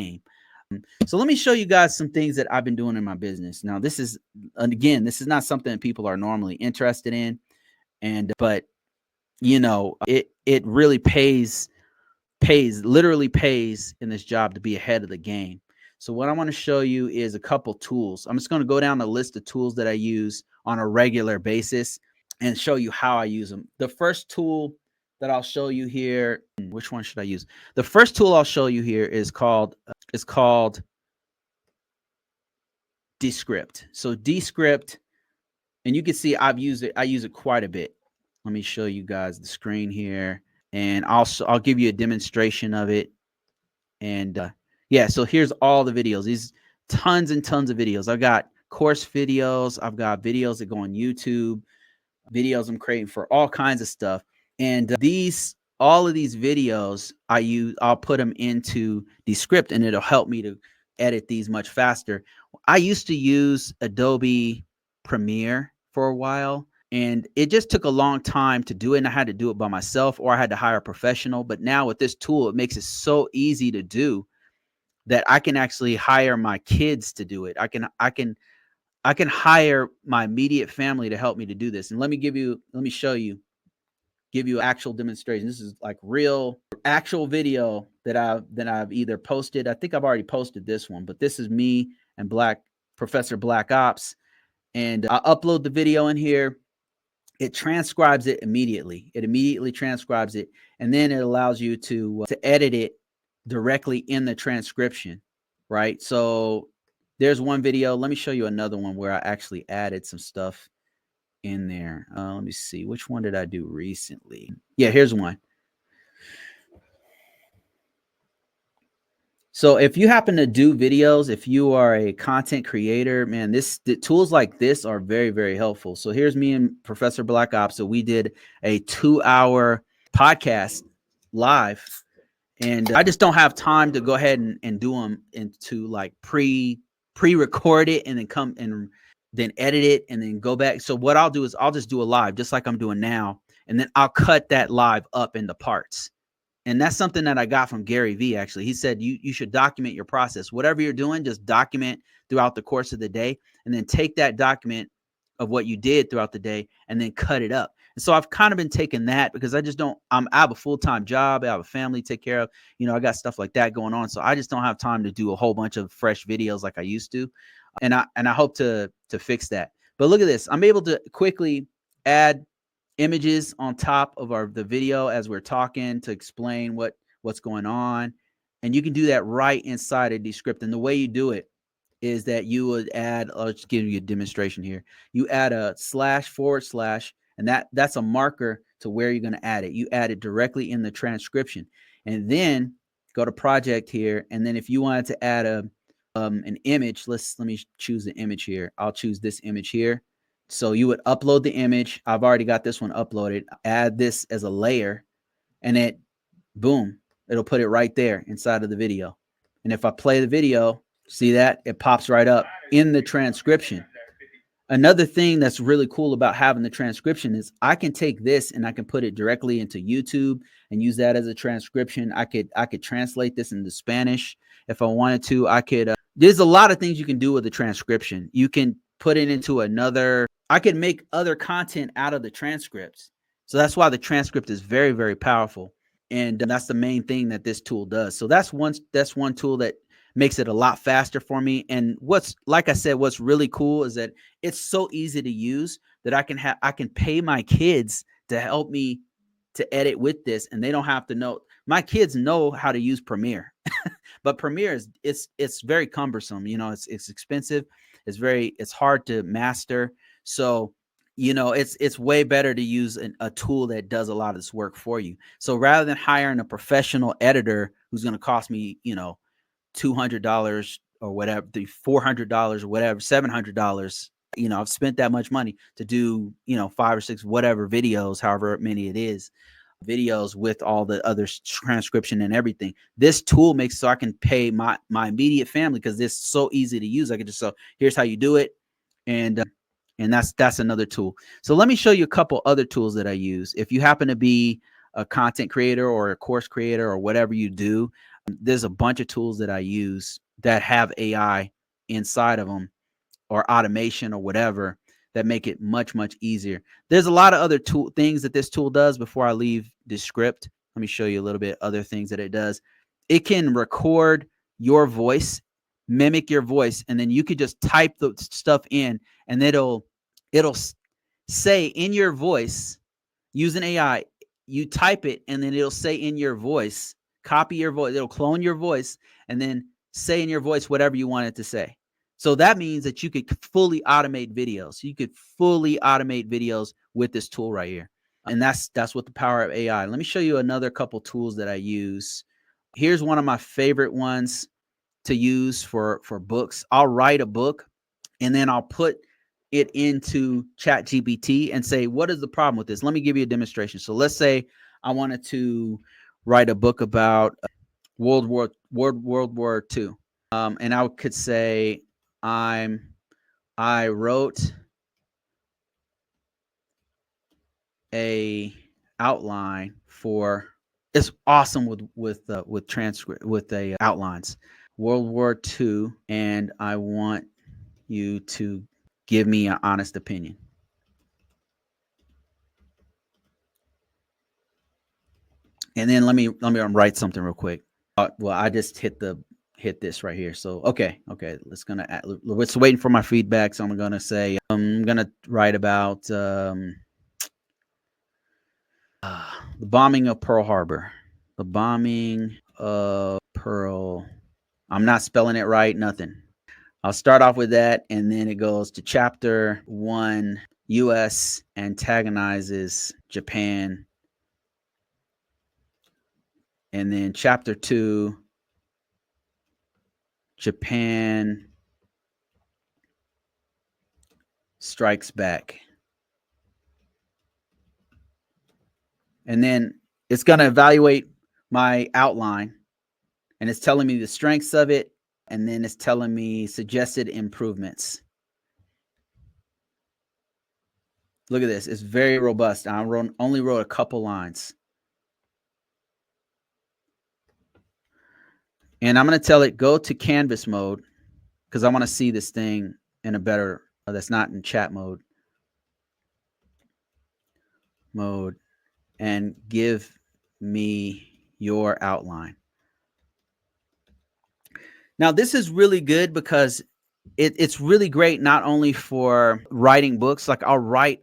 game. So let me show you guys some things that I've been doing in my business. Now, this is, again, this is not something that people are normally interested in. But it really literally pays in this job to be ahead of the game. So what I want to show you is a couple tools. I'm just going to go down the list of tools that I use on a regular basis and show you how I use them. The first tool that I'll show you here, which one should I use? The first tool I'll show you here is called Descript. So Descript, and you can see I use it quite a bit. Let me show you guys the screen here, and I'll give you a demonstration of it. And yeah, so here's all the videos. These tons and tons of videos. I've got course videos. I've got videos that go on YouTube, videos I'm creating for all kinds of stuff. And all of these videos I'll put them into Descript, and it'll help me to edit these much faster. I used to use Adobe Premiere for a while, and it just took a long time to do it, and I had to do it by myself, or I had to hire a professional. But now with this tool, it makes it so easy to do that I can actually hire my kids to do it. I can hire my immediate family to help me to do this. And let me show you, give you actual demonstration. This is like real actual video that I've either posted. I think I've already posted this one, but this is me and Professor Black Ops. And I upload the video in here. It transcribes it immediately. It immediately transcribes it, and then it allows you to edit it directly in the transcription, right? So there's one video. Let me show you another one where I actually added some stuff in there. Let me see. Which one did I do recently? Yeah, here's one. So if you happen to do videos, if you are a content creator, man, the tools like this are very, very helpful. So here's me and Professor Black Ops. So we did a 2-hour podcast live, and I just don't have time to go ahead and do them into like pre-record it and then come and then edit it and then go back. So what I'll do is I'll just do a live just like I'm doing now, and then I'll cut that live up into parts. And that's something that I got from Gary Vee, actually. He said you should document your process. Whatever you're doing, just document throughout the course of the day, and then take that document of what you did throughout the day and then cut it up. And so I've kind of been taking that because I have a full-time job. I have a family to take care of. I got stuff like that going on. So I just don't have time to do a whole bunch of fresh videos like I used to. And I hope to fix that. But look at this. I'm able to quickly add images on top of the video as we're talking to explain what's going on. And you can do that right inside of Descript. And the way you do it is that you would add, I'll just give you a demonstration here. You add a // and that's a marker to where you're going to add it. You add it directly in the transcription, and then go to project here. And then if you wanted to add an image, let me choose the image here. I'll choose this image here. So you would upload the image. I've already got this one uploaded. Add this as a layer, and boom, it'll put it right there inside of the video. And if I play the video, see that? It pops right up in the transcription. Another thing that's really cool about having the transcription is I can take this and I can put it directly into YouTube and use that as a transcription. I could translate this into Spanish if I wanted to. There's a lot of things you can do with the transcription. You can put it into I could make other content out of the transcripts. So that's why the transcript is very, very powerful. And that's the main thing that this tool does. So that's one tool that makes it a lot faster for me. And like I said, what's really cool is that it's so easy to use that I can pay my kids to help me to edit with this, and they don't have to know. My kids know how to use Premiere, but Premiere it's very cumbersome. It's expensive. It's hard to master. So, it's way better to use a tool that does a lot of this work for you. So rather than hiring a professional editor who's going to cost me, $200 or whatever, $400 or whatever, $700, I've spent that much money to do, 5 or 6, whatever videos, however many it is, videos with all the other transcription and everything. This tool makes so I can pay my immediate family because it's so easy to use. I can just here's how you do it. And that's another tool. So let me show you a couple other tools that I use. If you happen to be a content creator or a course creator or whatever you do, There's a bunch of tools that I use that have AI inside of them, or automation or whatever, that make it much, much easier. There's a lot of other things that this tool does before I leave the script. Let me show you a little bit other things that it does. It can record your voice, mimic your voice, and then you could just type the stuff in, and it'll say in your voice, using AI, you type it, and then it'll say in your voice, copy your voice, it'll clone your voice, and then say in your voice whatever you want it to say. So that means that you could fully automate videos. You could fully automate videos with this tool right here. And that's what the power of AI. Let me show you another couple tools that I use. Here's one of my favorite ones to use for books. I'll write a book, and then I'll put it into ChatGPT and say, what is the problem with this? Let me give you a demonstration. So let's say I wanted to write a book about World War II. And I could say, I wrote a outline for, it's awesome with transcript, with a outlines, World War II, and I want you to give me an honest opinion. And then let me write something real quick. Well, I just hit this right here. So okay, let's waiting for my feedback. So I'm gonna say I'm gonna write about the bombing of Pearl Harbor. The bombing of Pearl. I'm not spelling it right. Nothing. I'll start off with that, and then it goes to chapter 1. U.S. antagonizes Japan. And then chapter 2, Japan strikes back. And then it's going to evaluate my outline, and it's telling me the strengths of it, and then it's telling me suggested improvements. Look at this. It's very robust. I only wrote a couple lines. And I'm going to tell it, go to canvas mode, because I want to see this thing in a better, that's not in chat mode, and give me your outline. Now, this is really good because it's really great not only for writing books. Like, I'll write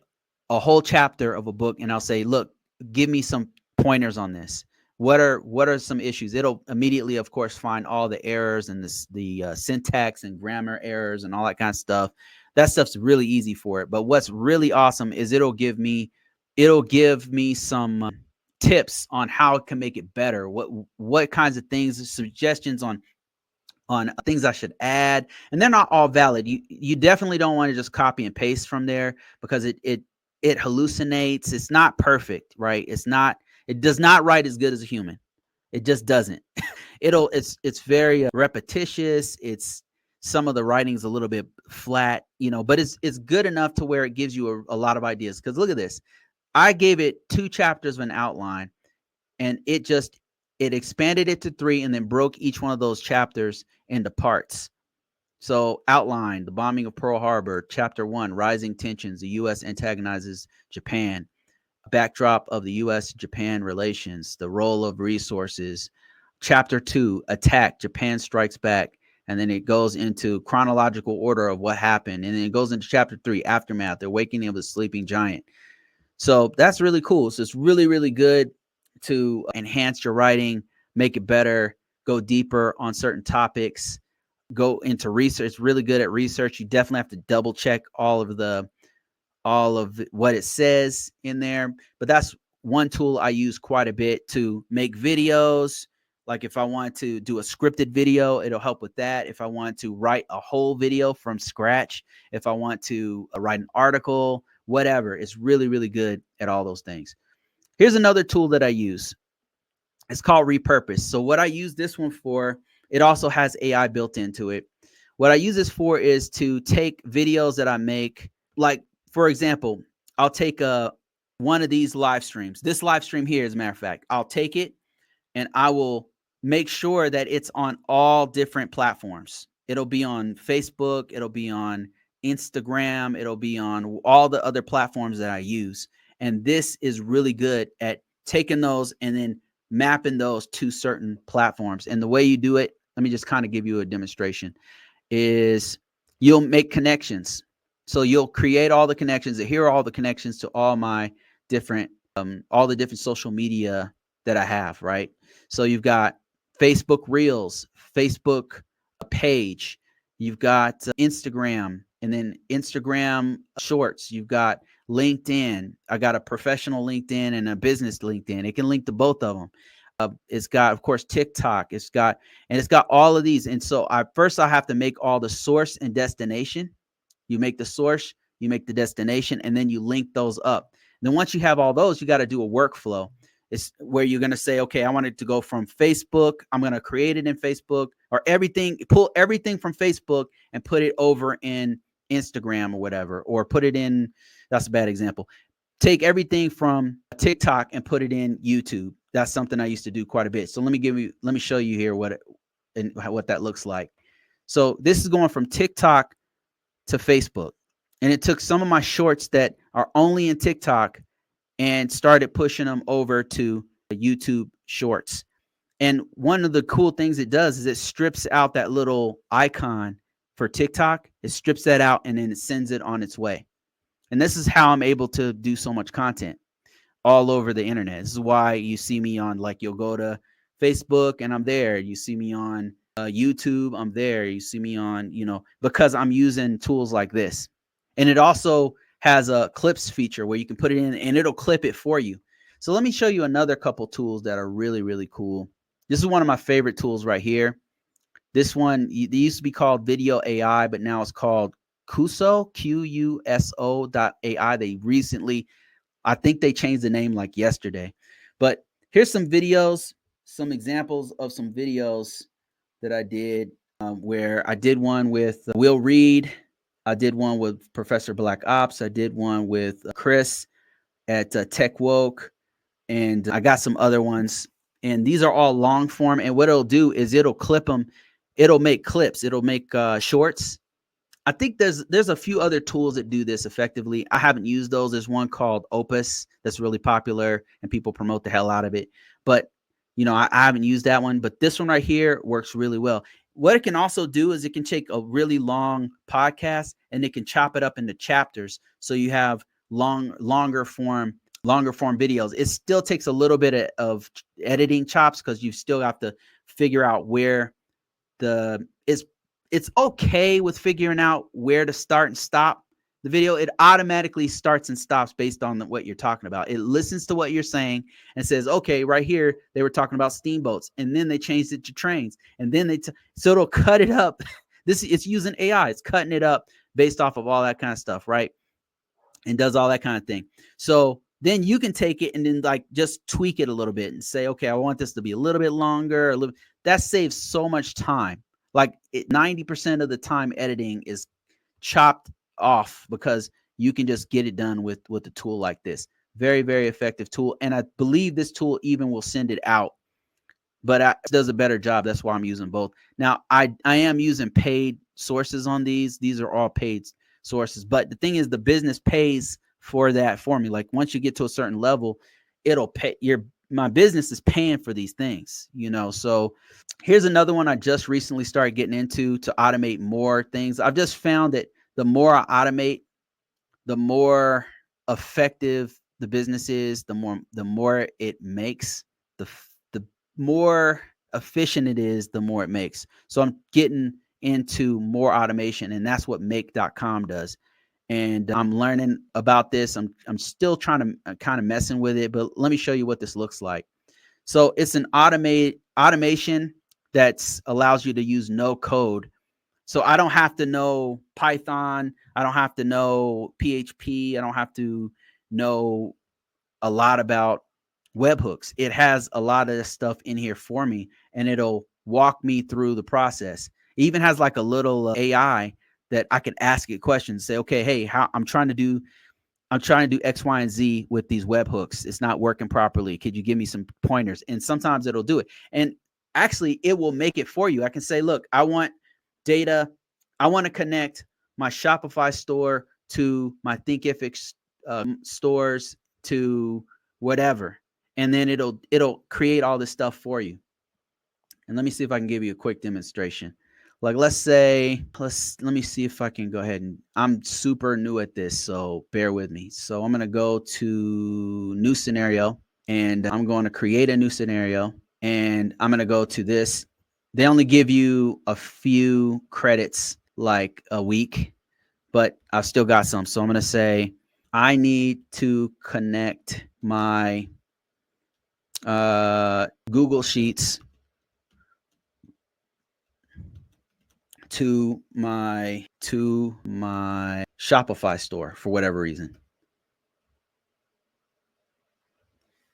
a whole chapter of a book, and I'll say, look, give me some pointers on this. What are some issues? It'll immediately, of course, find all the errors and the syntax and grammar errors and all that kind of stuff. That stuff's really easy for it. But what's really awesome is it'll give me some tips on how it can make it better. What kinds of things, suggestions on things I should add. And they're not all valid. You definitely don't want to just copy and paste from there, because it hallucinates. It's not perfect, right? It does not write as good as a human. It just doesn't. It's very repetitious. It's, some of the writing's a little bit flat, but it's good enough to where it gives you a lot of ideas. Because look at this. I gave it 2 chapters of an outline, and it expanded it to 3, and then broke each one of those chapters into parts. So, outline, the bombing of Pearl Harbor. Chapter 1, rising tensions. The U.S. antagonizes Japan. Backdrop of the U.S.-Japan relations. The role of resources. Chapter 2, attack. Japan strikes back. And then it goes into chronological order of what happened. And then it goes into chapter 3, aftermath. The awakening of the sleeping giant. So that's really cool. So it's really, really good to enhance your writing, make it better, go deeper on certain topics, go into research. It's really good at research. You definitely have to double check all of what it says in there. But that's one tool I use quite a bit to make videos. Like if I want to do a scripted video, it'll help with that. If I want to write a whole video from scratch, if I want to write an article, whatever, it's really, really good at all those things. Here's another tool that I use. It's called Repurpose. So what I use this one for, it also has AI built into it. What I use this for is to take videos that I make. Like, for example, I'll take one of these live streams. This live stream here, as a matter of fact, I'll take it and I will make sure that it's on all different platforms. It'll be on Facebook, it'll be on Instagram, it'll be on all the other platforms that I use. And this is really good at taking those and then mapping those to certain platforms. And the way you do it, let me just kind of give you a demonstration, is you'll make connections. So you'll create all the connections. Here are all the connections to all my different, all the different social media that I have, right? So you've got Facebook Reels, Facebook page, you've got Instagram, and then Instagram Shorts. You've got LinkedIn. I got a professional LinkedIn and a business LinkedIn. It can link to both of them. It's got, of course, TikTok. It's got all of these. And so I have to make all the source and destination. You make the source, you make the destination, and then you link those up. And then once you have all those, you got to do a workflow. It's where you're going to say, okay, I want it to go from Facebook. I'm going to create it in Facebook, or pull everything from Facebook and put it over in Instagram or whatever, or put it in, that's a bad example. Take everything from TikTok and put it in YouTube. That's something I used to do quite a bit. So let me show you here what that looks like. So this is going from TikTok to Facebook. And it took some of my shorts that are only in TikTok and started pushing them over to YouTube Shorts. And one of the cool things it does is it strips out that little icon for TikTok. It strips that out and then it sends it on its way. And this is how I'm able to do so much content all over the internet. This is why you see me on, like, you'll go to Facebook and I'm there. You see me on YouTube, I'm there. You see me on, because I'm using tools like this. And it also has a clips feature where you can put it in and it'll clip it for you. So let me show you another couple tools that are really, really cool. This is one of my favorite tools right here. This one, they used to be called Video AI, but now it's called Quso, Quso.ai. They recently, I think they changed the name like yesterday. But here's some videos, some examples of some videos that I did, where I did one with Will Reed. I did one with Professor Black Ops. I did one with Chris at Tech Woke. And I got some other ones. And these are all long form. And what it'll do is it'll clip them. It'll make clips. It'll make shorts. I think there's a few other tools that do this effectively. I haven't used those. There's one called Opus that's really popular and people promote the hell out of it. But, I haven't used that one. But this one right here works really well. What it can also do is it can take a really long podcast and it can chop it up into chapters. So you have longer form videos. It still takes a little bit of editing chops because you still have to figure out where it's okay with figuring out where to start and stop the video. It automatically starts and stops based on what you're talking about. It listens to what you're saying and says, okay, right here, they were talking about steamboats, and then they changed it to trains, and then so it'll cut it up. It's using AI. It's cutting it up based off of all that kind of stuff, right? And does all that kind of thing. So then you can take it and then just tweak it a little bit and say, okay, I want this to be a little bit longer. That saves so much time. 90% of the time editing is chopped off because you can just get it done with a tool like this. Very, very effective tool. And I believe this tool even will send it out, but it does a better job. That's why I'm using both. Now, I am using paid sources on these. These are all paid sources. But the thing is, the business pays for that for me. Like once you get to a certain level, it'll pay. My business is paying for these things, So here's another one I just recently started getting into to automate more things. I've just found that the more I automate, the more effective the business is, the more it makes, the more efficient it is, the more it makes. So I'm getting into more automation, and that's what make.com does. And I'm learning about this. I'm still trying to kind of messing with it, but let me show you what this looks like. So it's an automation that allows you to use no code. So I don't have to know Python. I don't have to know PHP. I don't have to know a lot about webhooks. It has a lot of this stuff in here for me, and it'll walk me through the process. It even has like a little AI that I can ask it questions, say, okay, hey, I'm trying to do X, Y, and Z with these webhooks. It's not working properly. Could you give me some pointers? And sometimes it'll do it. And actually it will make it for you. I can say, look, I want data. I want to connect my Shopify store to my Thinkific stores to whatever. And then it'll create all this stuff for you. And let me see if I can give you a quick demonstration. Like, let's say, let me see if I can go ahead and, I'm super new at this, so bear with me. So I'm going to go to new scenario, and I'm going to create a new scenario, and I'm going to go to this. They only give you a few credits, like a week, but I've still got some. So I'm going to say, I need to connect my Google Sheets to my Shopify store for whatever reason.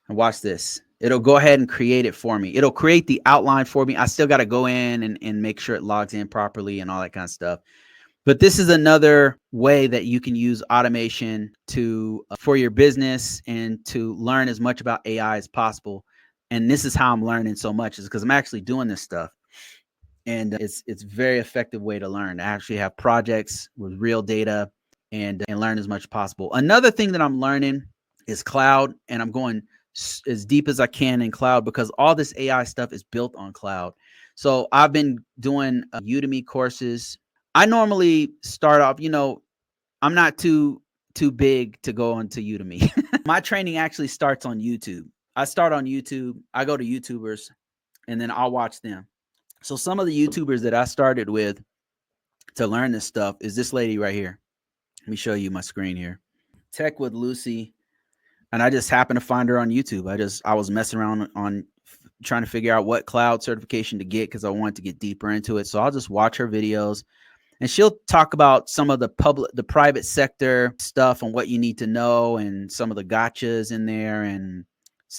And watch this. It'll go ahead and create it for me. It'll create the outline for me. I still got to go in and make sure it logs in properly and all that kind of stuff. But this is another way that you can use automation to for your business and to learn as much about AI as possible. And this is how I'm learning so much, is because I'm actually doing this stuff. And it's a very effective way to learn. I actually have projects with real data and learn as much as possible. Another thing that I'm learning is cloud, and I'm going as deep as I can in cloud because all this AI stuff is built on cloud. So I've been doing Udemy courses. I normally start off, I'm not too big to go onto Udemy. My training actually starts on YouTube. I start on YouTube. I go to YouTubers, and then I'll watch them. So some of the YouTubers that I started with to learn this stuff is this lady right here. Let me show you my screen here. Tech with Lucy. And I just happened to find her on YouTube. I was messing around on trying to figure out what cloud certification to get because I wanted to get deeper into it. So I'll just watch her videos, and she'll talk about some of the private sector stuff and what you need to know, and some of the gotchas in there, and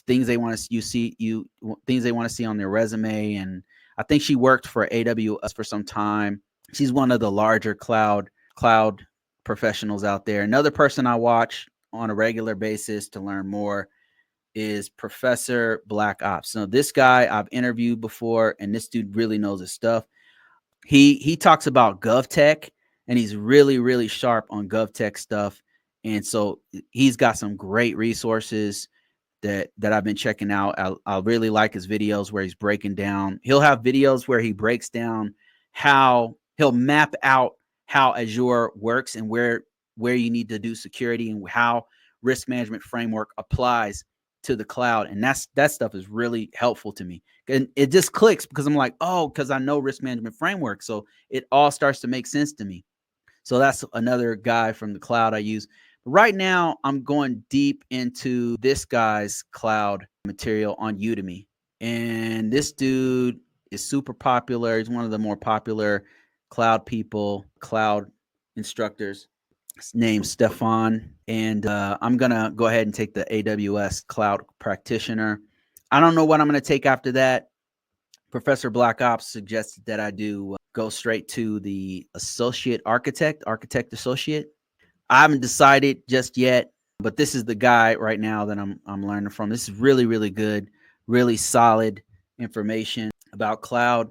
things they want to things they want to see on their resume. And I think she worked for AWS for some time. She's one of the larger cloud professionals out there. Another person I watch on a regular basis to learn more is Professor Black Ops. So this guy I've interviewed before, and this dude really knows his stuff. He talks about GovTech, and he's really, really sharp on GovTech stuff. And so he's got some great resources that I've been checking out. I really like his videos where he's breaking down. He'll have videos where he breaks down how he'll map out how Azure works and where you need to do security and how risk management framework applies to the cloud. And that stuff is really helpful to me. And it just clicks because I'm like, oh, because I know risk management framework. So it all starts to make sense to me. So that's another guy from the cloud I use. Right now, I'm going deep into this guy's cloud material on Udemy. And this dude is super popular. He's one of the more popular cloud instructors. His name's Stefan. And I'm going to go ahead and take the AWS Cloud Practitioner. I don't know what I'm going to take after that. Professor Black Ops suggested that I do go straight to the associate architect associate. I haven't decided just yet, but this is the guy right now that I'm learning from. This is really, really good, really solid information about cloud,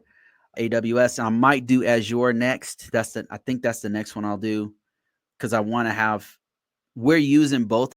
AWS. I might do Azure next. I think that's the next one I'll do because I want to have. We're using both